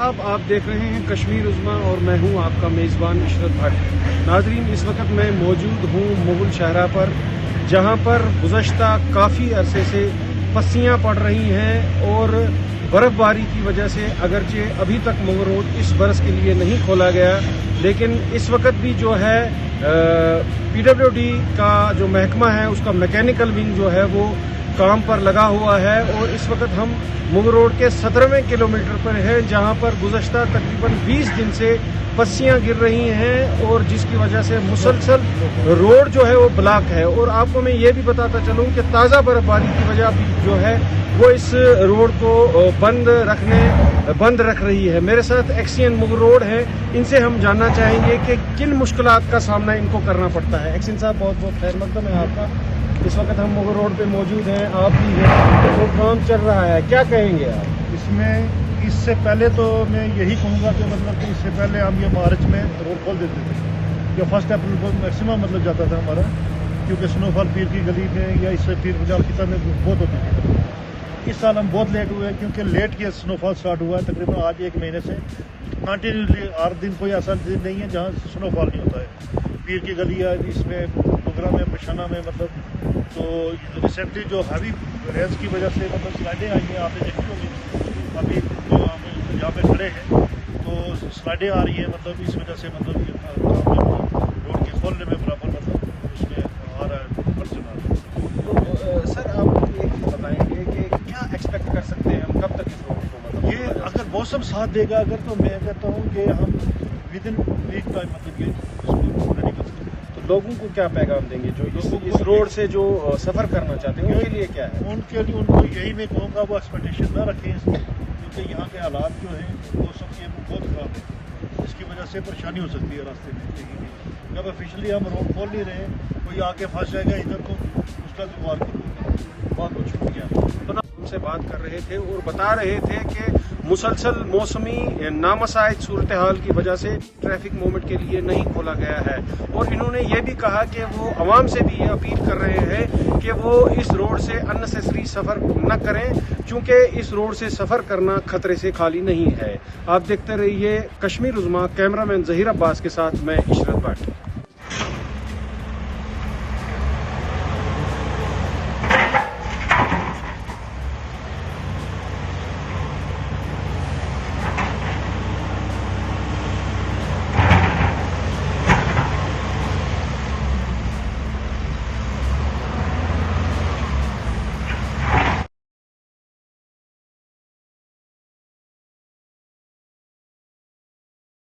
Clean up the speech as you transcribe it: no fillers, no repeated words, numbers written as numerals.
आदाब, आप देख रहे हैं कश्मीर उज़्मा और मैं हूं आपका मेज़बान इशरत भट्ट। नाज़रीन, इस वक्त मैं मौजूद हूं मुग़ल शाहरा पर, जहां पर गुज़श्ता काफ़ी अरसे से पस्सियां पड़ रही हैं और बर्फ़बारी की वजह से अगरचे अभी तक मुग़ल रोड इस बरस के लिए नहीं खोला गया, लेकिन इस वक्त भी जो है PWD का जो महकमा है उसका मैकेनिकल विंग जो है वो काम पर लगा हुआ है और इस वक्त हम मुग़ल रोड के 17वें किलोमीटर पर हैं, जहां पर गुज़श्ता तकरीबन 20 दिन से पस्सियां गिर रही हैं और जिसकी वजह से मुसलसल रोड जो है वो ब्लॉक है। और आपको मैं ये भी बताता चलूं कि ताज़ा बर्फबारी की वजह भी जो है वो इस रोड को बंद रख रही है। मेरे साथ एक्सियन मुग़ल रोड है, इनसे हम जानना चाहेंगे कि किन मुश्किलात का सामना इनको करना पड़ता है। एक्सियन साहब, बहुत बहुत खैर मकदम है आपका। इस वक्त हम मुग़ल रोड पे मौजूद हैं, आप भी हैं, तो काम चल रहा है, क्या कहेंगे आप इसमें? इससे पहले तो मैं यही कहूँगा कि मतलब कि इससे पहले हम ये मार्च में रोड खोल देते थे, जो 1 अप्रैल को मैक्सिमम मतलब जाता था हमारा, क्योंकि स्नोफॉल पीर की गली में या इससे पीर पंजाब की तरफ में बहुत होती थी। इस साल हम बहुत लेट हुए क्योंकि लेट किया स्नोफॉल स्टार्ट हुआ है। तकरीबन आज 1 महीने से कंटिन्यूसली 8 दिन कोई ऐसा दिन नहीं है जहाँ स्नोफॉल नहीं होता है। पीर की गली है, इसमें बगरा में पशाना में मतलब तो रिसेंटली जो हैवी रेंज की वजह से मतलब स्लाइडें आई हैं, आपने देखी होगी। अभी जो हम यहाँ पे खड़े हैं तो स्लाइडें आ रही हैं, मतलब इस वजह से मतलब रोड के खोलने में बराबर मतलब उसमें आ रहा है पर्सन आ रहा है। तो सर, आप एक चीज़ बताएंगे कि क्या एक्सपेक्ट कर सकते हैं हम, कब तक इस रोड को मतलब ये अगर मौसम साथ देगा अगर, तो मैं कहता हूँ कि हम विद इन वीक टाइम मतलब ये इसको रेडी कर सकते हैं। लोगों को क्या पैगाम देंगे जो इस रोड से जो सफ़र करना चाहते हैं, उनके लिए क्या है? उनके लिए उनको यही मैं कहूँगा, वो एक्सपेक्टेशन ना रखें इसकी, क्योंकि यहाँ के हालात जो हैं वो सब ये बहुत ख़राब है। इसकी वजह से परेशानी हो सकती है रास्ते में कहीं भी। जब ऑफिशियली हम रोड खोल नहीं रहे, कोई आके फंस जाएगा इधर तो उसका जुगाड़ करेगा। बहुत बहुत शुक्रिया। तो हमसे बात कर रहे थे और बता रहे थे कि मुसलसल मौसमी नामसाइद सूरत हाल की वजह से ट्रैफिक मूवमेंट के लिए नहीं खोला गया है। और इन्होंने ये भी कहा कि वो आवाम से भी ये अपील कर रहे हैं कि वो इस रोड से अननेसेसरी सफ़र न करें, क्योंकि इस रोड से सफ़र करना खतरे से खाली नहीं है। आप देखते रहिए कश्मीर उज़्मा, कैमरामैन ज़हीर अब्बास के साथ मैं इशरत भट्ट।